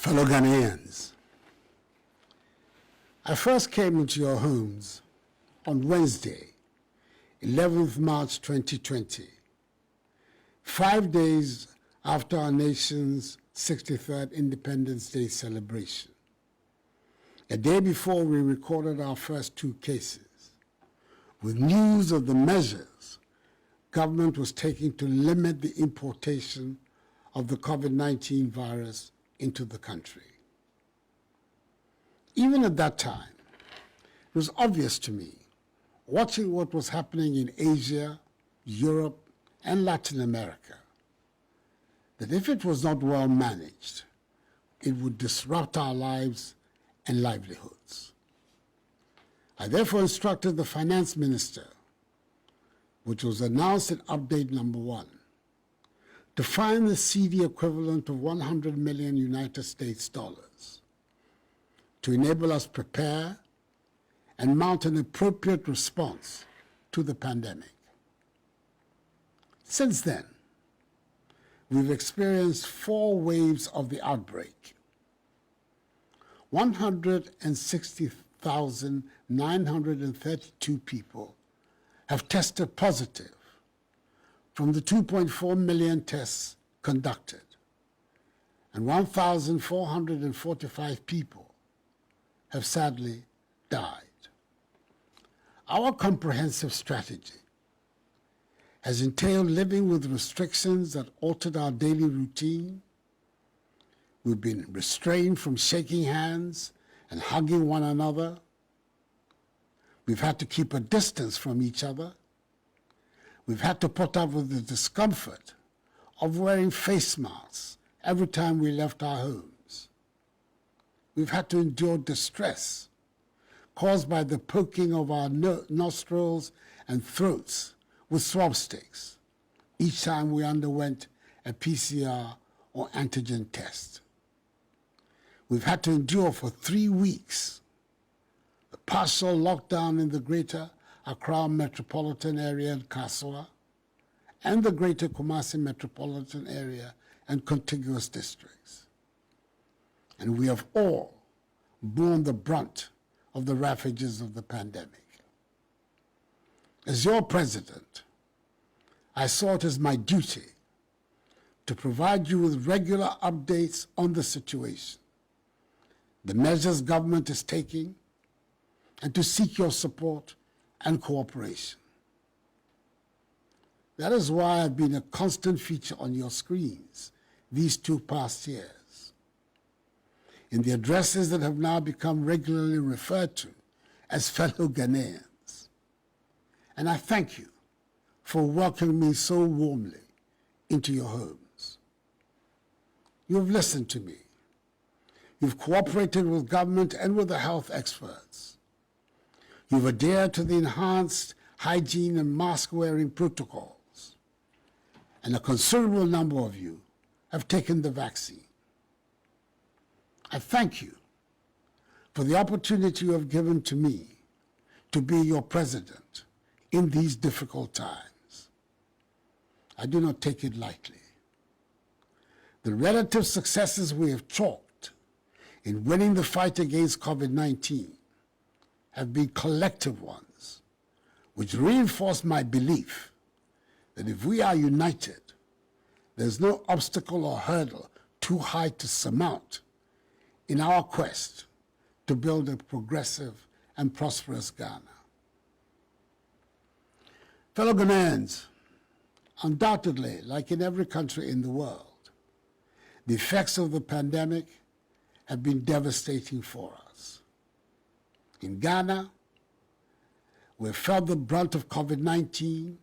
Fellow Ghanaians, I first came into your homes on Wednesday, 11th March 2020, 5 days after our nation's 63rd Independence Day celebration. A day before we recorded our first 2 cases, with news of the measures government was taking to limit the importation of the COVID-19 virus into the country. Even at that time, it was obvious to me, watching what was happening in Asia, Europe, and Latin America, that if it was not well managed, it would disrupt our lives and livelihoods. I therefore instructed the finance minister, which was announced in update number 1, to find the CD equivalent of 100 million United States dollars to enable us prepare and mount an appropriate response to the pandemic. Since then, we've experienced 4 waves of the outbreak. 160,932 people have tested positive from the 2.4 million tests conducted, and 1,445 people have sadly died. Our comprehensive strategy has entailed living with restrictions that altered our daily routine. We've been restrained from shaking hands and hugging one another. We've had to keep a distance from each other. We've had to put up with the discomfort of wearing face masks every time we left our homes. We've had to endure distress caused by the poking of our nostrils and throats with swab sticks each time we underwent a PCR or antigen test. We've had to endure for 3 weeks the partial lockdown in the greater Accra metropolitan area and Kaswa, and the greater Kumasi metropolitan area and contiguous districts. And we have all borne the brunt of the ravages of the pandemic. As your president, I saw it as my duty to provide you with regular updates on the situation, the measures government is taking, and to seek your support and cooperation. That is why I've been a constant feature on your screens these 2 past years, in the addresses that have now become regularly referred to as fellow Ghanaians. And I thank you for welcoming me so warmly into your homes. You've listened to me. You've cooperated with government and with the health experts. You've adhered to the enhanced hygiene and mask-wearing protocols, and a considerable number of you have taken the vaccine. I thank you for the opportunity you have given to me to be your president in these difficult times. I do not take it lightly. The relative successes we have chalked in winning the fight against COVID-19 have been collective ones, which reinforce my belief that if we are united, there's no obstacle or hurdle too high to surmount in our quest to build a progressive and prosperous Ghana. Fellow Ghanaians, undoubtedly, like in every country in the world, the effects of the pandemic have been devastating for us. In Ghana, we've felt the brunt of COVID-19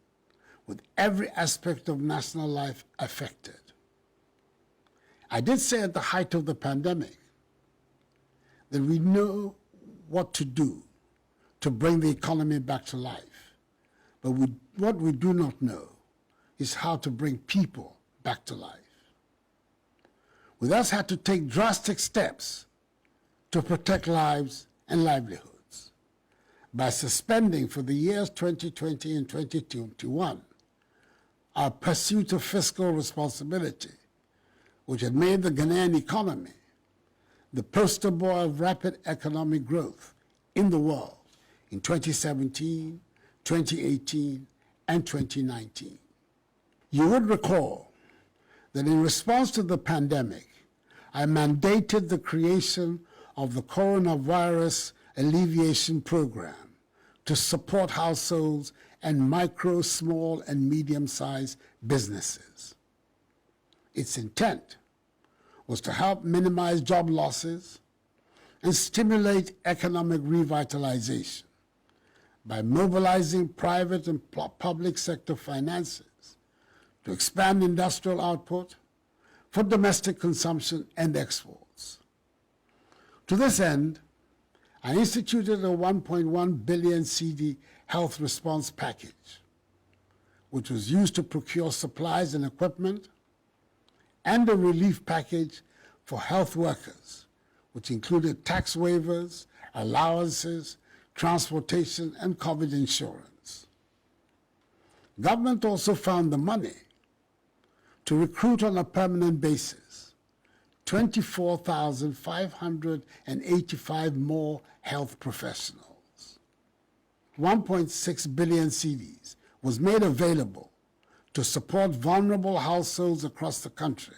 with every aspect of national life affected. I did say at the height of the pandemic that we know what to do to bring the economy back to life, but what we do not know is how to bring people back to life. We thus had to take drastic steps to protect lives and livelihoods by suspending for the years 2020 and 2021 our pursuit of fiscal responsibility, which had made the Ghanaian economy the poster boy of rapid economic growth in the world in 2017, 2018, and 2019. You would recall that in response to the pandemic, I mandated the creation of the Coronavirus Alleviation Program to support households and micro, small, and medium-sized businesses. Its intent was to help minimize job losses and stimulate economic revitalization by mobilizing private and public sector finances to expand industrial output for domestic consumption and exports. To this end, I instituted a 1.1 billion CD health response package, which was used to procure supplies and equipment, and a relief package for health workers, which included tax waivers, allowances, transportation, and COVID insurance. Government also found the money to recruit on a permanent basis 24,585 more health professionals. 1.6 billion CDs was made available to support vulnerable households across the country,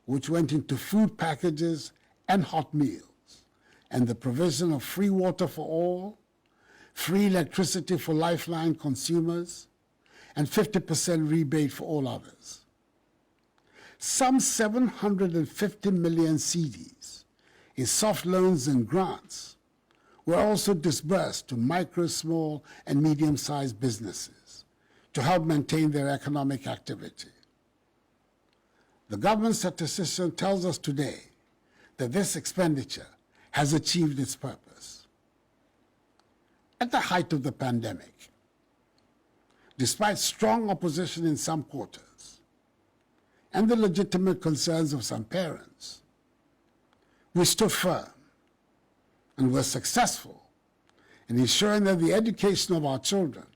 which went into food packages and hot meals, and the provision of free water for all, free electricity for lifeline consumers, and 50% rebate for all others. Some 750 million CDs in soft loans and grants were also disbursed to micro, small, and medium-sized businesses to help maintain their economic activity. The government statistician tells us today that this expenditure has achieved its purpose. At the height of the pandemic, despite strong opposition in some quarters and the legitimate concerns of some parents, we stood firm and were successful in ensuring that the education of our children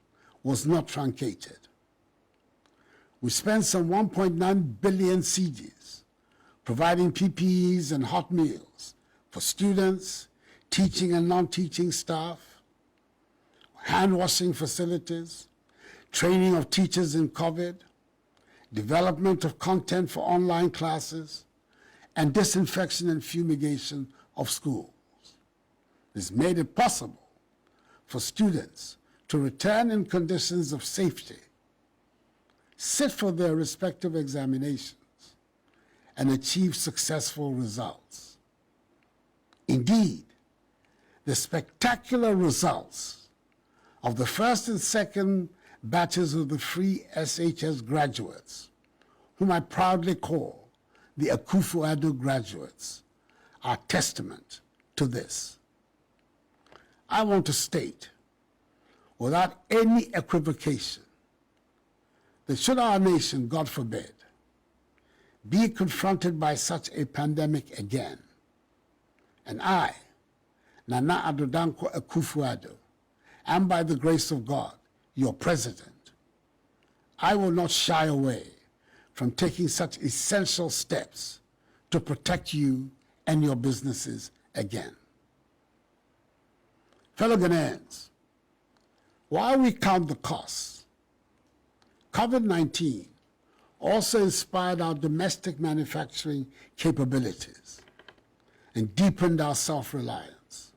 was not truncated. We spent some 1.9 billion CDs providing PPEs and hot meals for students, teaching and non-teaching staff, hand washing facilities, training of teachers in COVID, development of content for online classes, and disinfection and fumigation of schools. This made it possible for students to return in conditions of safety, sit for their respective examinations, and achieve successful results. Indeed, the spectacular results of the first and second batches of the free SHS graduates, whom I proudly call the Akufo-Addo graduates, are testament to this. I want to state, without any equivocation, that should our nation, God forbid, be confronted by such a pandemic again, and I, Nana Addo Dankwa Akufo-Addo, am by the grace of God, your president, I will not shy away from taking such essential steps to protect you and your businesses again. Fellow Ghanaians, while we count the costs, COVID-19 also inspired our domestic manufacturing capabilities and deepened our self-reliance.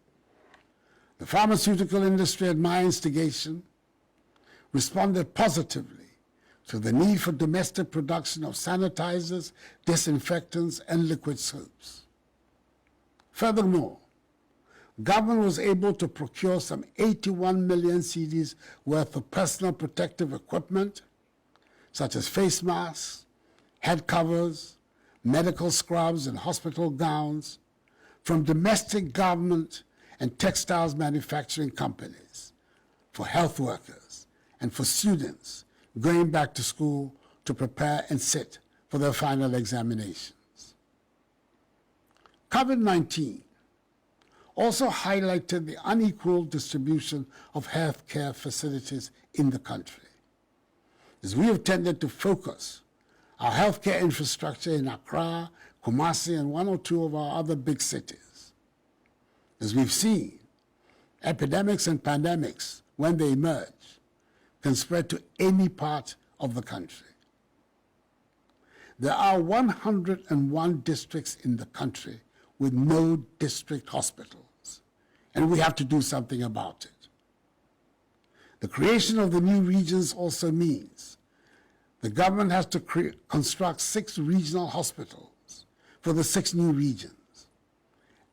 The pharmaceutical industry, at my instigation, responded positively to the need for domestic production of sanitizers, disinfectants, and liquid soaps. Furthermore, government was able to procure some 81 million CDs worth of personal protective equipment, such as face masks, head covers, medical scrubs, and hospital gowns, from domestic government and textiles manufacturing companies for health workers and for students going back to school to prepare and sit for their final examinations. COVID-19 also highlighted the unequal distribution of healthcare facilities in the country, as we have tended to focus our healthcare infrastructure in Accra, Kumasi, and one or two of our other big cities. As we've seen, epidemics and pandemics, when they emerge, can spread to any part of the country. There are 101 districts in the country with no district hospitals, and we have to do something about it. The creation of the new regions also means the government has to construct 6 regional hospitals for the 6 new regions,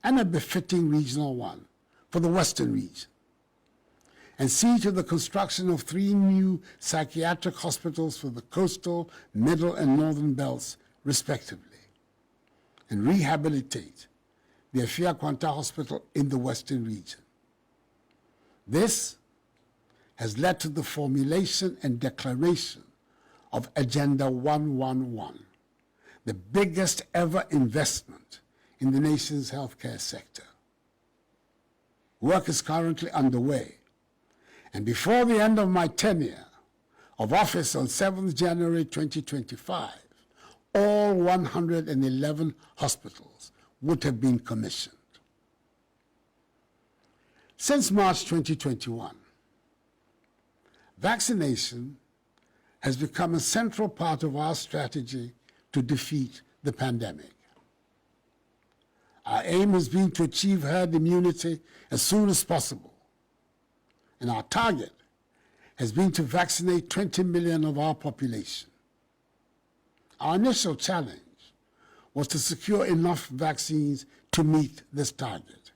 and a befitting regional one for the Western region, and see to the construction of 3 new psychiatric hospitals for the coastal, middle, and northern belts, respectively, and rehabilitate the Afia Kwanta Hospital in the Western region. This has led to the formulation and declaration of Agenda 111, the biggest ever investment in the nation's healthcare sector. Work is currently underway, and before the end of my tenure of office on 7th January 2025, all 111 hospitals would have been commissioned. Since March 2021, vaccination has become a central part of our strategy to defeat the pandemic. Our aim has been to achieve herd immunity as soon as possible, and our target has been to vaccinate 20 million of our population. Our initial challenge was to secure enough vaccines to meet this target.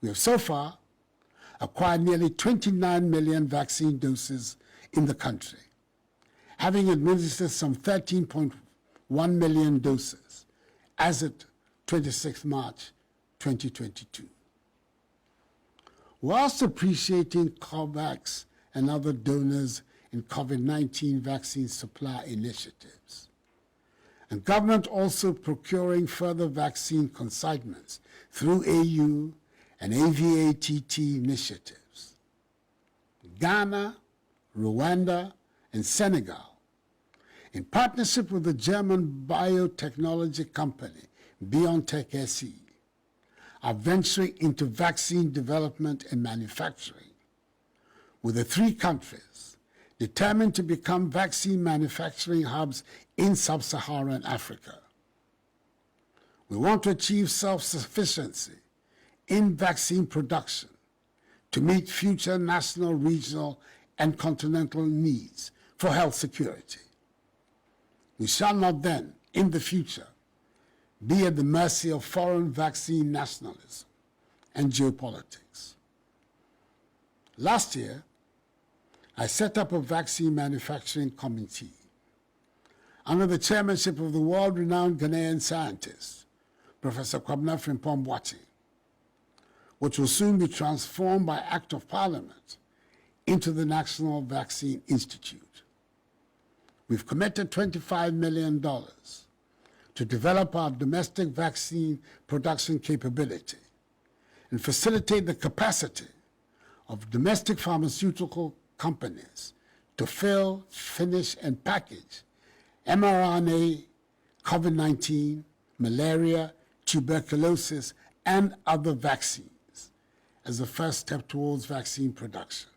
We have so far acquired nearly 29 million vaccine doses in the country, having administered some 13.1 million doses as of 26 March 2022. Whilst appreciating COVAX and other donors in COVID-19 vaccine supply initiatives, and government also procuring further vaccine consignments through AU and AVATT initiatives, Ghana, Rwanda, and Senegal, in partnership with the German biotechnology company BioNTech SE, are venturing into vaccine development and manufacturing, with the 3 countries determined to become vaccine manufacturing hubs in sub-Saharan Africa. We want to achieve self-sufficiency in vaccine production to meet future national, regional, and continental needs for health security. We shall not then, in the future, be at the mercy of foreign vaccine nationalism and geopolitics. Last year, I set up a vaccine manufacturing committee under the chairmanship of the world-renowned Ghanaian scientist, Professor Kwabena Frimpong-Boakye, which will soon be transformed by Act of Parliament into the National Vaccine Institute. We've committed $25 million to develop our domestic vaccine production capability and facilitate the capacity of domestic pharmaceutical companies to fill, finish, and package mRNA, COVID-19, malaria, tuberculosis, and other vaccines as a first step towards vaccine production.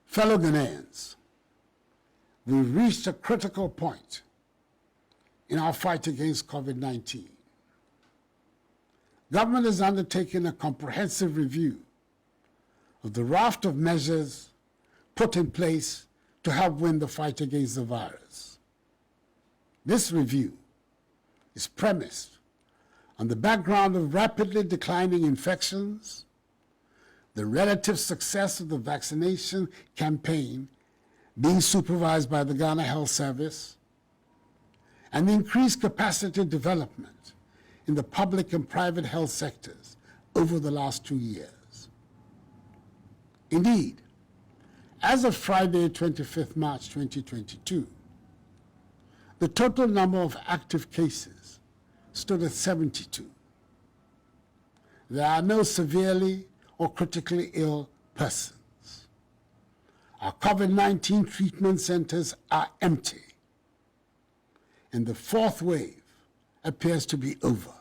Fellow Ghanaians, we've reached a critical point in our fight against COVID-19. Government has undertaken a comprehensive review of the raft of measures put in place to help win the fight against the virus. This review is premised on the background of rapidly declining infections, the relative success of the vaccination campaign being supervised by the Ghana Health Service, and the increased capacity development in the public and private health sectors over the last 2 years. Indeed, as of Friday, 25th March 2022, the total number of active cases stood at 72. There are no severely or critically ill persons. Our COVID-19 treatment centers are empty, and the fourth wave appears to be over.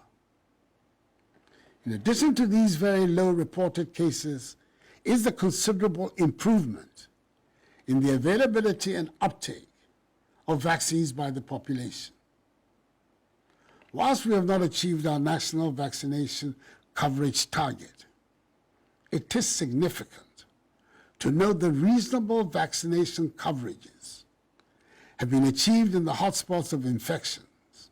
In addition to these very low reported cases, is the considerable improvement in the availability and uptake of vaccines by the population. Whilst we have not achieved our national vaccination coverage target, it is significant to note that reasonable vaccination coverages have been achieved in the hotspots of infections,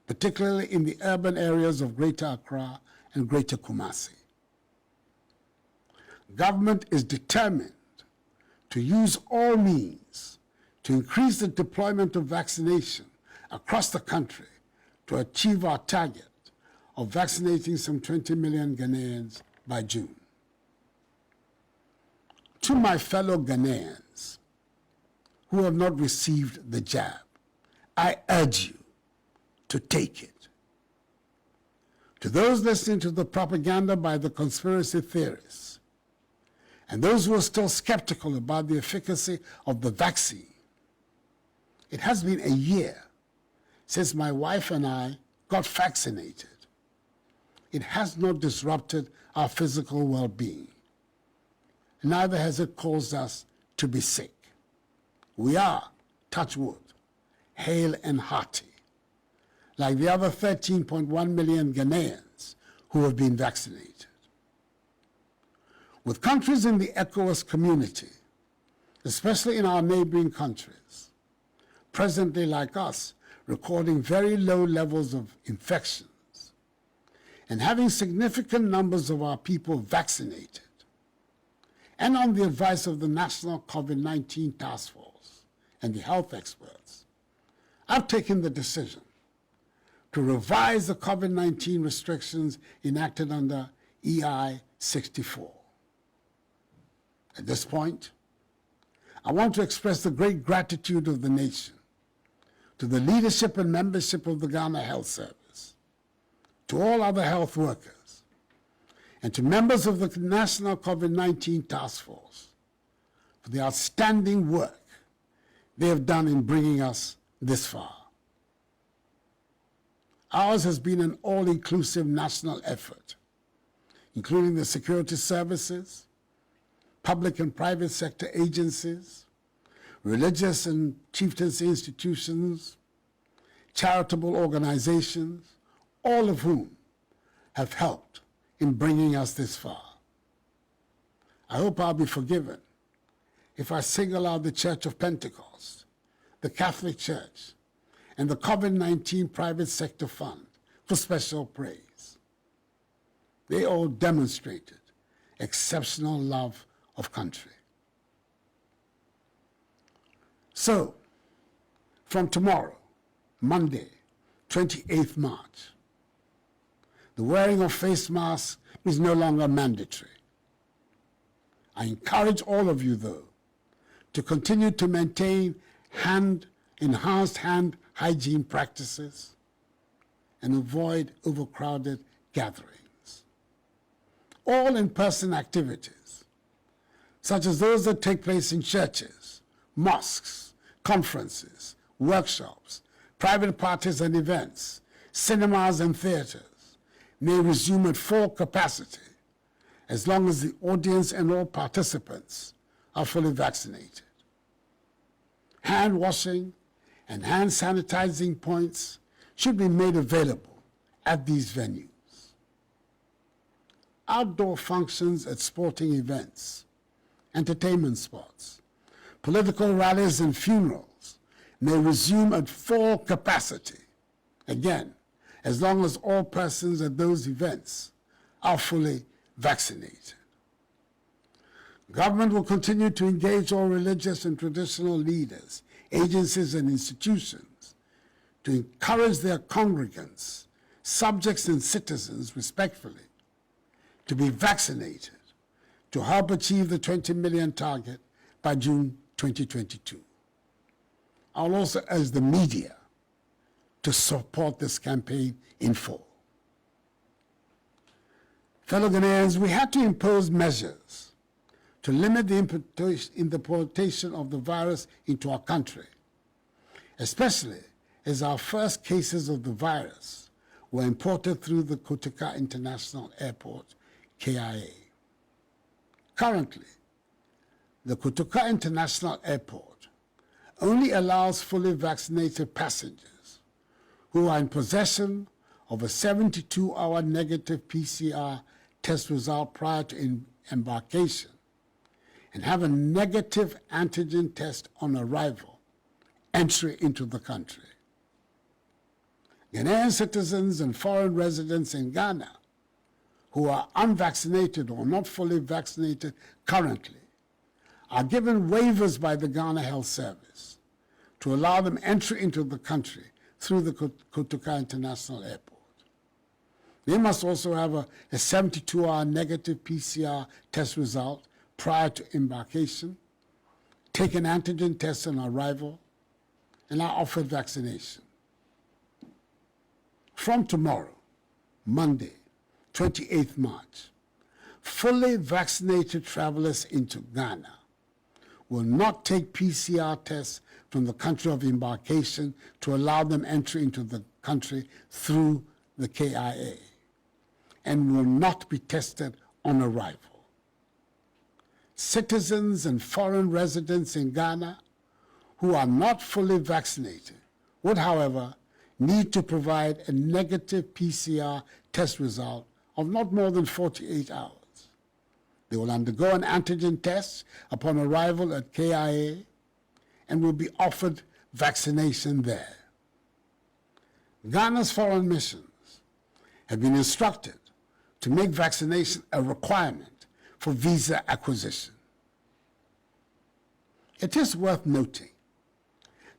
particularly in the urban areas of Greater Accra and Greater Kumasi. Government is determined to use all means to increase the deployment of vaccination across the country to achieve our target of vaccinating some 20 million Ghanaians by June. To my fellow Ghanaians who have not received the jab, I urge you to take it. To those listening to the propaganda by the conspiracy theorists, and those who are still skeptical about the efficacy of the vaccine, it has been a year since my wife and I got vaccinated. It has not disrupted our physical well-being. Neither has it caused us to be sick. We are, touch wood, hale and hearty, like the other 13.1 million Ghanaians who have been vaccinated. With countries in the ECOWAS community, especially in our neighboring countries, presently like us, recording very low levels of infections, and having significant numbers of our people vaccinated, and on the advice of the National COVID-19 Task Force and the health experts, I've taken the decision to revise the COVID-19 restrictions enacted under EI 64. At this point, I want to express the great gratitude of the nation to the leadership and membership of the Ghana Health Service, to all other health workers, and to members of the National COVID-19 Task Force for the outstanding work they have done in bringing us this far. Ours has been an all-inclusive national effort, including the security services, public and private sector agencies, religious and chieftaincy institutions, charitable organizations, all of whom have helped in bringing us this far. I hope I'll be forgiven if I single out the Church of Pentecost, the Catholic Church, and the COVID-19 Private Sector Fund for special praise. They all demonstrated exceptional love of country. So, from tomorrow, Monday, 28th March, the wearing of face masks is no longer mandatory. I encourage all of you, though, to continue to maintain enhanced hand hygiene practices and avoid overcrowded gatherings. All in-person activities, such as those that take place in churches, mosques, conferences, workshops, private parties and events, cinemas and theaters, may resume at full capacity as long as the audience and all participants are fully vaccinated. Hand washing and hand sanitizing points should be made available at these venues. Outdoor functions at sporting events, entertainment spots, political rallies and funerals may resume at full capacity, again, as long as all persons at those events are fully vaccinated. Government will continue to engage all religious and traditional leaders, agencies and institutions to encourage their congregants, subjects and citizens respectfully to be vaccinated to help achieve the 20 million target by June 2022. I'll also urge the media to support this campaign in full. Fellow Ghanaians, we had to impose measures to limit the importation of the virus into our country, especially as our first cases of the virus were imported through the Kotoka International Airport, KIA. Currently, the Kotoka International Airport only allows fully vaccinated passengers who are in possession of a 72-hour negative PCR test result prior to embarkation and have a negative antigen test on arrival, entry into the country. Ghanaian citizens and foreign residents in Ghana who are unvaccinated or not fully vaccinated currently are given waivers by the Ghana Health Service to allow them entry into the country through the Kotoka International Airport. They must also have a 72-hour negative PCR test result prior to embarkation, take an antigen test on arrival, and are offered vaccination. From tomorrow, Monday, 28th March, fully vaccinated travelers into Ghana will not take PCR tests from the country of embarkation to allow them entry into the country through the KIA, and will not be tested on arrival. Citizens and foreign residents in Ghana who are not fully vaccinated would, however, need to provide a negative PCR test result of not more than 48 hours. They will undergo an antigen test upon arrival at KIA and will be offered vaccination there. Ghana's foreign missions have been instructed to make vaccination a requirement for visa acquisition. It is worth noting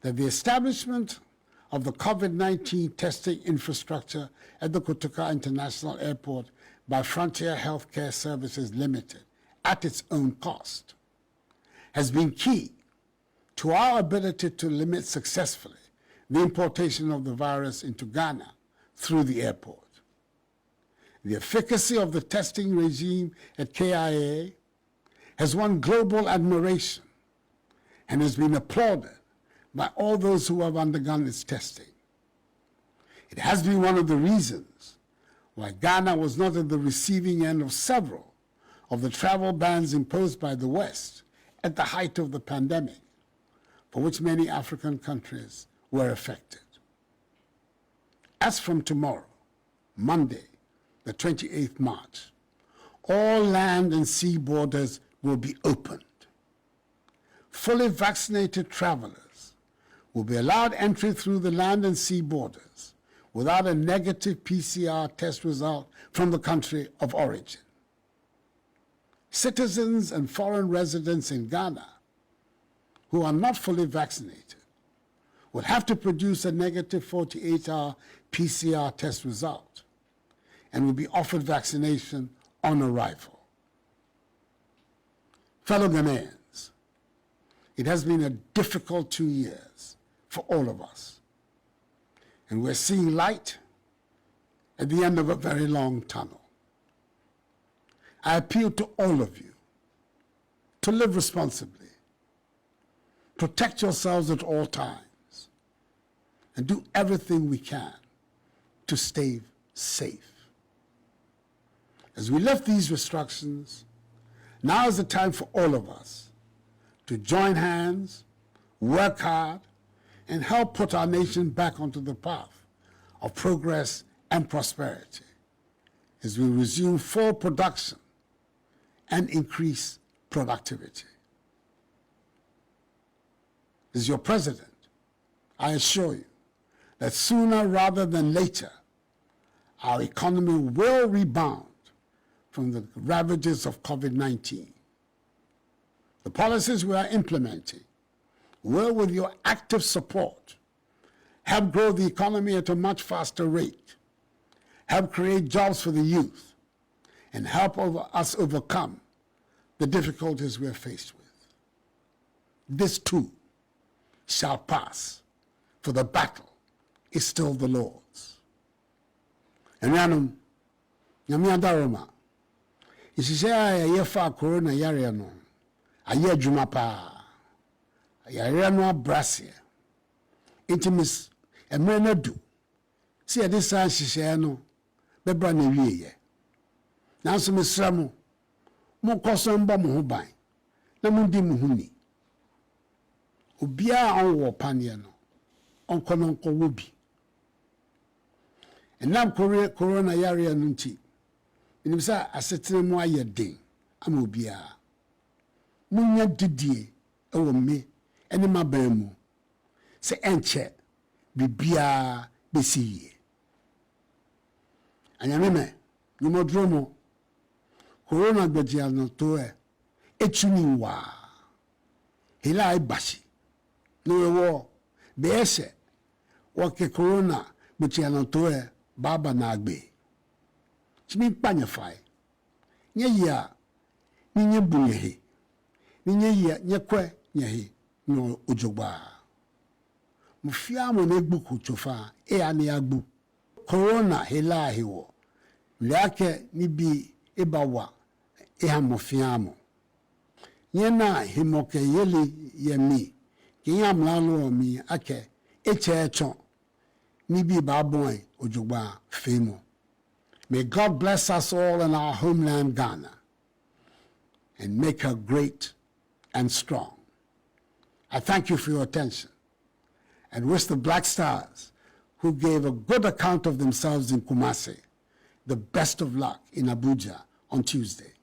that the establishment of the COVID-19 testing infrastructure at the Kotoka International Airport by Frontier Healthcare Services Limited at its own cost has been key to our ability to limit successfully the importation of the virus into Ghana through the airport. The efficacy of the testing regime at KIA has won global admiration and has been applauded by all those who have undergone its testing. It has been one of the reasons why Ghana was not at the receiving end of several of the travel bans imposed by the West at the height of the pandemic, for which many African countries were affected. As from tomorrow, Monday, the 28th March, all land and sea borders will be opened. Fully vaccinated travelers will be allowed entry through the land and sea borders without a negative PCR test result from the country of origin. Citizens and foreign residents in Ghana who are not fully vaccinated will have to produce a negative 48-hour PCR test result and will be offered vaccination on arrival. Fellow Ghanaians, it has been a difficult 2 years for all of us, and we're seeing light at the end of a very long tunnel. I appeal to all of you to live responsibly, protect yourselves at all times, and do everything we can to stay safe. As we lift these restrictions, now is the time for all of us to join hands, work hard, and help put our nation back onto the path of progress and prosperity as we resume full production and increase productivity. As your president, I assure you that sooner rather than later, our economy will rebound from the ravages of COVID-19. The policies we are implementing will, with your active support, help grow the economy at a much faster rate, help create jobs for the youth, and help us overcome the difficulties we are faced with. This too shall pass, for the battle is still the Lord's. And Ranum, Yamiadaroma, is a yefa corona yariano, a year jumapa, a yarano brassier, intimacy, mmerɛ no adu sɛ yɛde saa nhyehyɛeɛ no bɛbra na wieɛ. Nanso mesrɛ mo, monkɔ so mbɔ mo ho ban na mondi mo ho ni. Obiara a ɔwɔ paneɛ no ɔnkɔ no nkɔwɔ bi. Ɛnam corona yareɛ no nti menim sɛ asetena mu ayɛ den ama obiara. Munya didie ɛwɔ me ɛne m'aban mu sɛ ɛnkyɛ biribiara bɛsi yie. Anyame me nyumɔduro mo corona gbɛgyea no to ɛtumi waa hela ibashi no ɛwɔ bɛɛhyɛ wɔke corona gbɛgyea no to baba na agbe tumi kpanyɛ fae nyɛ yia nyɛ bunyehe nyɛ yia nyɛ kɔ nyɛhe no ojogba mufia mo na egbu kuchofa ani agbu corona hela hewo lake ni bi ebawa hamofia mo nyena himoke yeli yemi kinyamla lo mi ake echecho ni bi babon ojogba femo. May God bless us all in our homeland Ghana and make her great and strong. I thank you for your attention and wish the Black Stars, who gave a good account of themselves in Kumasi, the best of luck in Abuja on Tuesday.